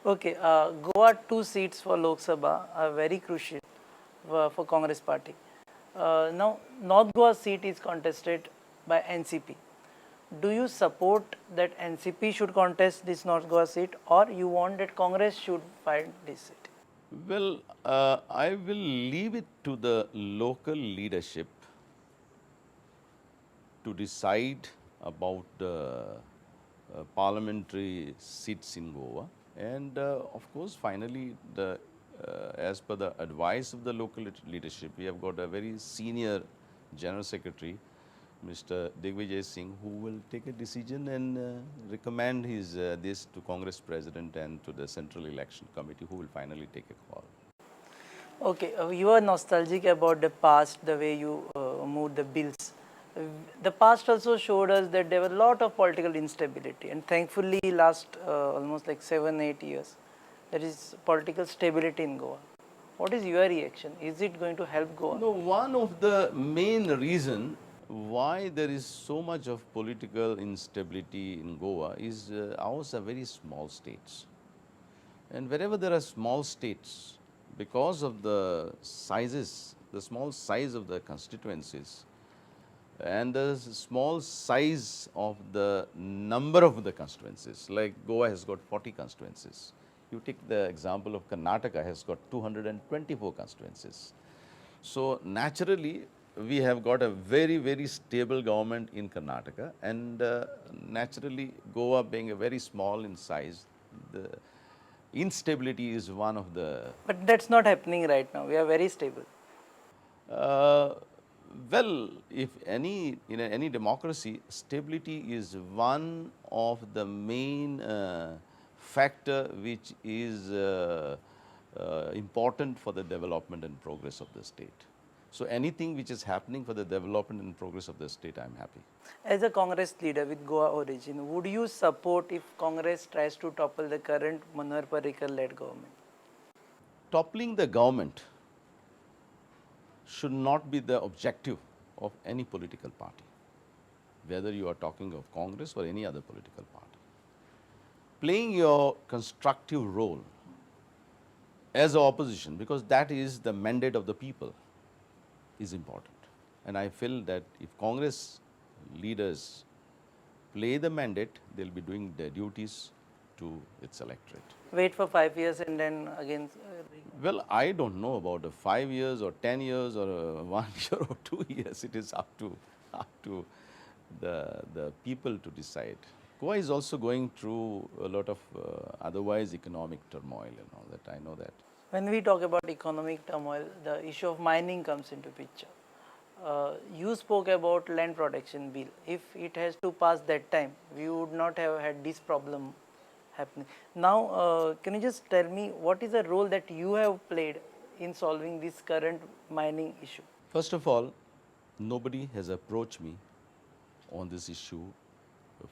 Okay, Goa 2 seats for Lok Sabha are very crucial for Congress party. Now, North Goa seat is contested by NCP. Do you support that NCP should contest this North Goa seat, or you want that Congress should find this seat? Well, I will leave it to the local leadership to decide about the parliamentary seats in Goa. And of course, finally, as per the advice of the local leadership, we have got a very senior General Secretary, Mr. Digvijay Singh, who will take a decision and recommend this to Congress President and to the Central Election Committee, who will finally take a call. Okay, you are nostalgic about the past, the way you moved the bills. The past also showed us that there were a lot of political instability, and thankfully, last almost like 7, 8 years, there is political stability in Goa. What is your reaction? Is it going to help Goa? No, one of the main reason why there is so much of political instability in Goa is ours are very small states. And wherever there are small states, because of the sizes, the small size of the constituencies, and the small size of the number of the constituencies, like Goa has got 40 constituencies. You take the example of Karnataka has got 224 constituencies. So naturally, we have got a very, very stable government in Karnataka, and naturally, Goa being a very small in size, the instability is one of the. But that's not happening right now. We are very stable. Uh, well, if any in any democracy, stability is one of the main factor which is important for the development and progress of the state. So anything which is happening for the development and progress of the state, I am happy. As a Congress leader with Goa origin, would you support if Congress tries to topple the current Manohar Parrikar-led government? Toppling the government should not be the objective of any political party, whether you are talking of Congress or any other political party. Playing your constructive role as a opposition, because that is the mandate of the people, is important. And I feel that if Congress leaders play the mandate, they will be doing their duties to its electorate. Wait for 5 years and then again. Well, I don't know about 5 years or 10 years or 1 year or 2 years. It is up to the people to decide. Goa is also going through a lot of otherwise economic turmoil and all that. I know that. When we talk about economic turmoil, the issue of mining comes into picture. You spoke about land protection bill. If it has to pass that time, we would not have had this problem happening. Now, can you just tell me what is the role that you have played in solving this current mining issue? First of all, nobody has approached me on this issue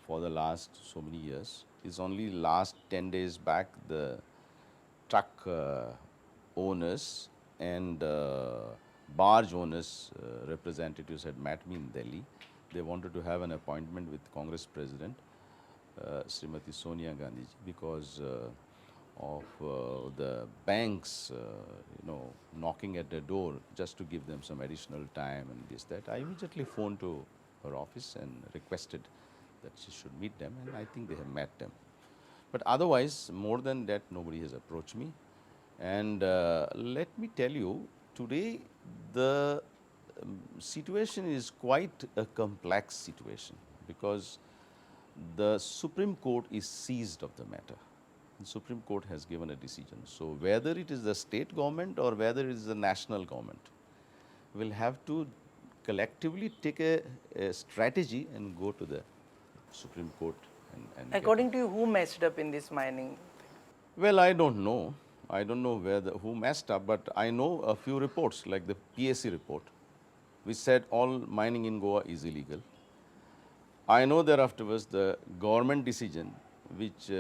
for the last so many years. It's only last 10 days back the truck owners and barge owners representatives had met me in Delhi. They wanted to have an appointment with Congress President Srimati Sonia Gandhi because of the banks, knocking at the door just to give them some additional time and this, that. I immediately phoned to her office and requested that she should meet them, and I think they have met them. But otherwise, more than that, nobody has approached me. And let me tell you, today the situation is quite a complex situation because the Supreme Court is seized of the matter. The Supreme Court has given a decision. So whether it is the state government or whether it is the national government, will have to collectively take a strategy and go to the Supreme Court. And According to you, who messed up in this mining? well, I don't know. I don't know who messed up, but I know a few reports, like the PSC report, which said all mining in Goa is illegal. I know thereafter was the government decision which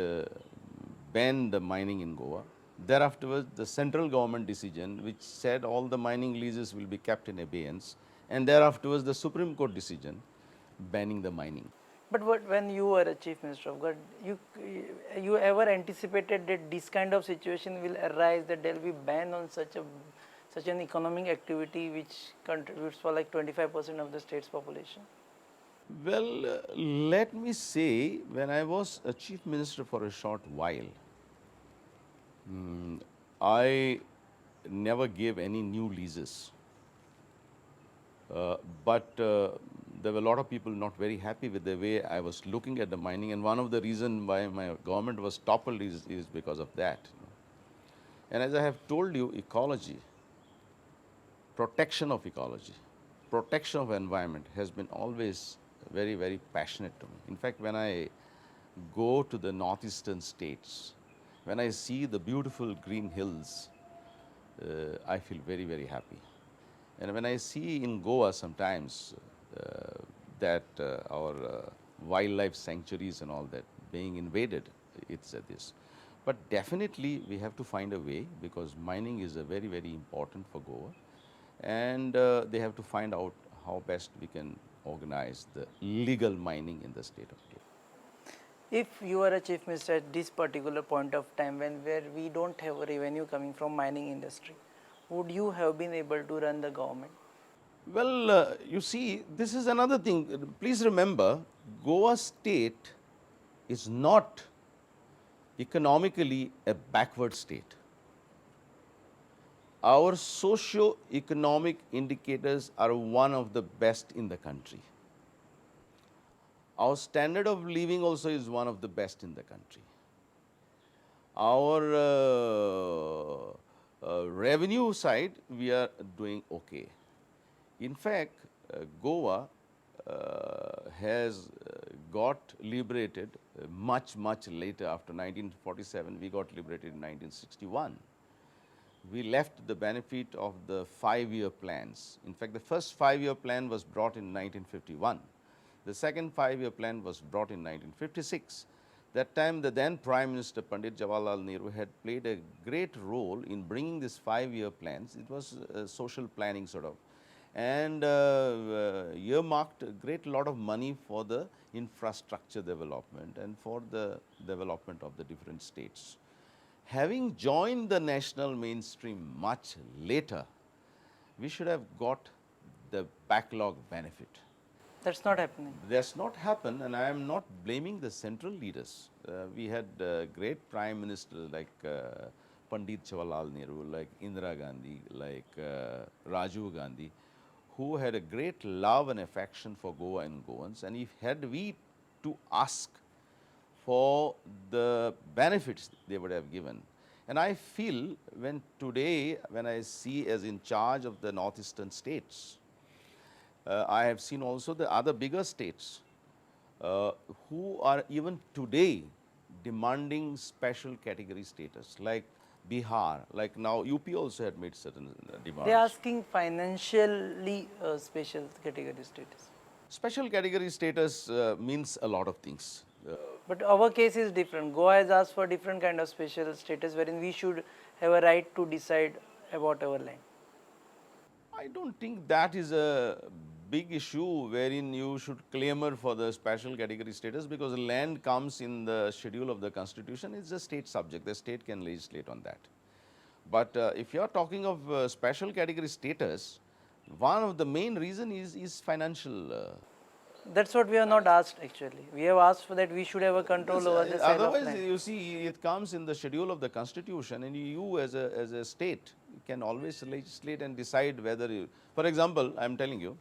banned the mining in Goa. Thereafter was the central government decision which said all the mining leases will be kept in abeyance. And thereafter was the Supreme Court decision banning the mining. But when you were a chief minister of God, you ever anticipated that this kind of situation will arise, that there will be ban on such an economic activity which contributes for like 25% of the state's population? Well, let me say, when I was a chief minister for a short while, I never gave any new leases. But there were a lot of people not very happy with the way I was looking at the mining, and one of the reasons why my government was toppled is because of that. And as I have told you, ecology, protection of ecology, protection of environment has been always very, very passionate to me. In fact, when I go to the northeastern states, when I see the beautiful green hills, I feel very, very happy. And when I see in Goa sometimes that our wildlife sanctuaries and all that being invaded, it's this. But definitely we have to find a way, because mining is a very, very important for Goa, and they have to find out how best we can organize the legal mining in the state of Goa. If you are a chief minister at this particular point of time when where we don't have a revenue coming from mining industry, would you have been able to run the government? Well, you see, this is another thing. Please remember, Goa state is not economically a backward state. Our socio-economic indicators are one of the best in the country. Our standard of living also is one of the best in the country. Our revenue side, we are doing okay. In fact, Goa has got liberated much, much later. After 1947, we got liberated in 1961. We left the benefit of the 5-year plans. In fact, the first 5-year plan was brought in 1951. The second 5-year plan was brought in 1956. That time, the then Prime Minister Pandit Jawaharlal Nehru had played a great role in bringing these 5-year plans. It was social planning sort of, and earmarked a great lot of money for the infrastructure development and for the development of the different states. Having joined the national mainstream much later, we should have got the backlog benefit. That's not happening. That's not happened, and I am not blaming the central leaders. We had great prime ministers like Pandit Jawaharlal Nehru, like Indira Gandhi, like Rajiv Gandhi, who had a great love and affection for Goa and Goans. And if had we to ask for the benefits they would have given. And I feel when today, when I see as in charge of the northeastern states, I have seen also the other bigger states who are even today demanding special category status, like Bihar, like now UP also had made certain demands. They are asking financially special category status. Special category status means a lot of things. But our case is different. Goa has asked for different kind of special status wherein we should have a right to decide about our land. I don't think that is a big issue wherein you should clamor for the special category status, because land comes in the schedule of the constitution. It's a state subject. The state can legislate on that. But if you are talking of special category status, one of the main reason is financial. That's what we have not asked actually. We have asked for that we should have a control over the sale of Otherwise, land. you see, it comes in the schedule of the constitution, and you as a state can always legislate and decide whether you, for example, I am telling you,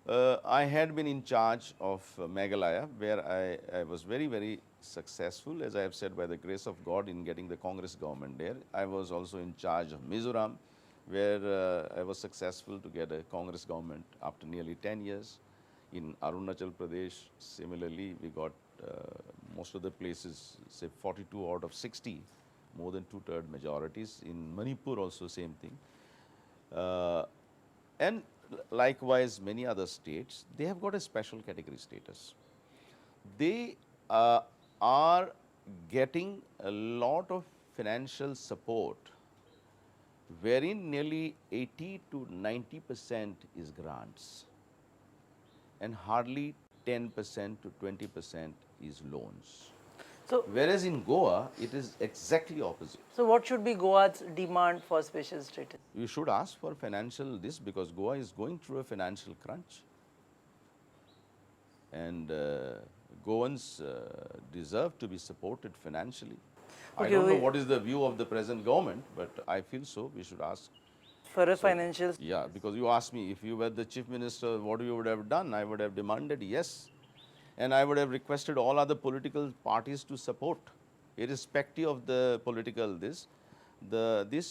I had been in charge of Meghalaya, where I was very, very successful, as I have said, by the grace of God, in getting the Congress government there. I was also in charge of Mizoram, where I was successful to get a Congress government after nearly 10 years. In Arunachal Pradesh, similarly, we got most of the places, say 42 out of 60, more than 2/3 majorities. In Manipur also same thing. And likewise, many other states, they have got a special category status. They are getting a lot of financial support, wherein nearly 80 to 90% is grants, and hardly 10% to 20% is loans. So, Whereas in Goa, it is exactly opposite. so what should be Goa's demand for special status? You should ask for financial this because Goa is going through a financial crunch. And Goans deserve to be supported financially. I Okay, don't know what is the view of the present government, but I feel so. We should ask. for a So, financial. yeah, because you asked me if you were the chief minister, what you would have done. I would have demanded yes, and I would have requested all other political parties to support, irrespective of the political this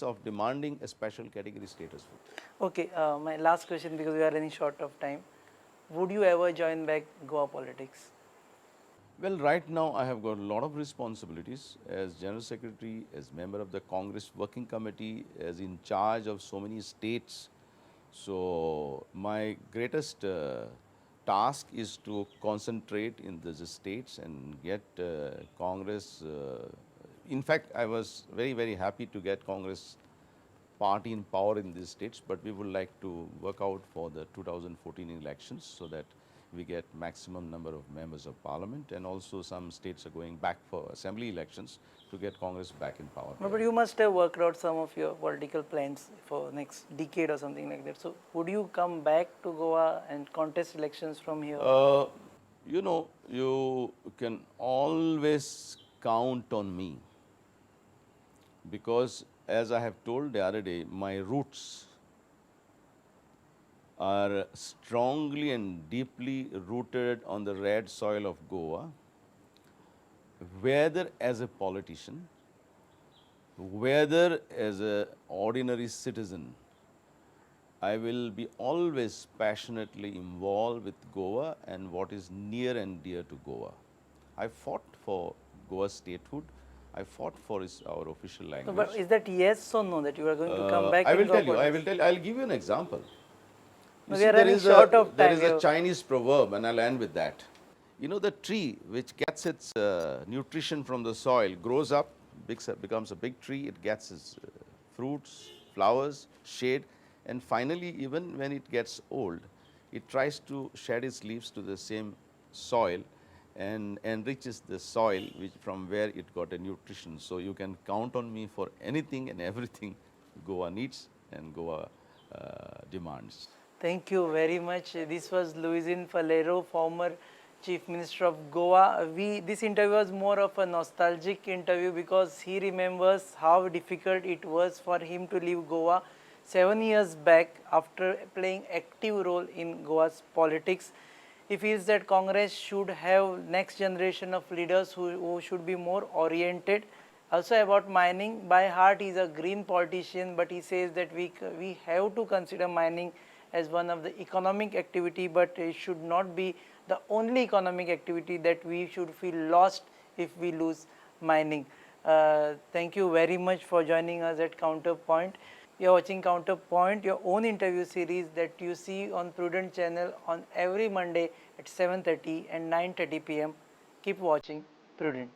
of demanding a special category status for. Okay, my last question because we are running short of time. Would you ever join back Goa politics? Well, right now I have got a lot of responsibilities as General Secretary, as member of the Congress Working Committee, as in charge of so many states. So, my greatest task is to concentrate in the states and get Congress. In fact, I was very, very happy to get Congress party in power in these states, but we would like to work out for the 2014 elections so that we get maximum number of members of parliament, and also some states are going back for assembly elections to get Congress back in power. No, but you must have worked out some of your political plans for next decade or something like that. So, would you come back to Goa and contest elections from here? You know, you can always count on me because, as I have told the other day, my roots are strongly and deeply rooted on the red soil of Goa, whether as a politician, whether as an ordinary citizen. I will be always passionately involved with Goa and what is near and dear to Goa. I fought for Goa's statehood. I fought for our official No, language. but is that yes or no that you are going to come back? I in will Goa tell you. I politics? will tell you. I'll give you an example. No, You we see, are running short of there time. is a Chinese proverb, and I'll end with that. You know, the tree which gets its nutrition from the soil grows up, becomes a big tree. It gets its fruits, flowers, shade, and finally, even when it gets old, it tries to shed its leaves to the same soil and enriches the soil which from where it got a nutrition. So you can count on me for anything and everything Goa needs and Goa demands. Thank you very much. This was Luisin Falero, former Chief Minister of Goa. This interview was more of a nostalgic interview because he remembers how difficult it was for him to leave Goa 7 years back after playing active role in Goa's politics. He feels that Congress should have next generation of leaders who should be more oriented. Also about mining, by heart he is a green politician, but he says that we have to consider mining as one of the economic activity, but it should not be the only economic activity that we should feel lost if we lose mining. Thank you very much for joining us at Counterpoint. You are watching Counterpoint, your own interview series that you see on Prudent channel on every Monday at 7:30 and 9:30 p.m. Keep watching Prudent.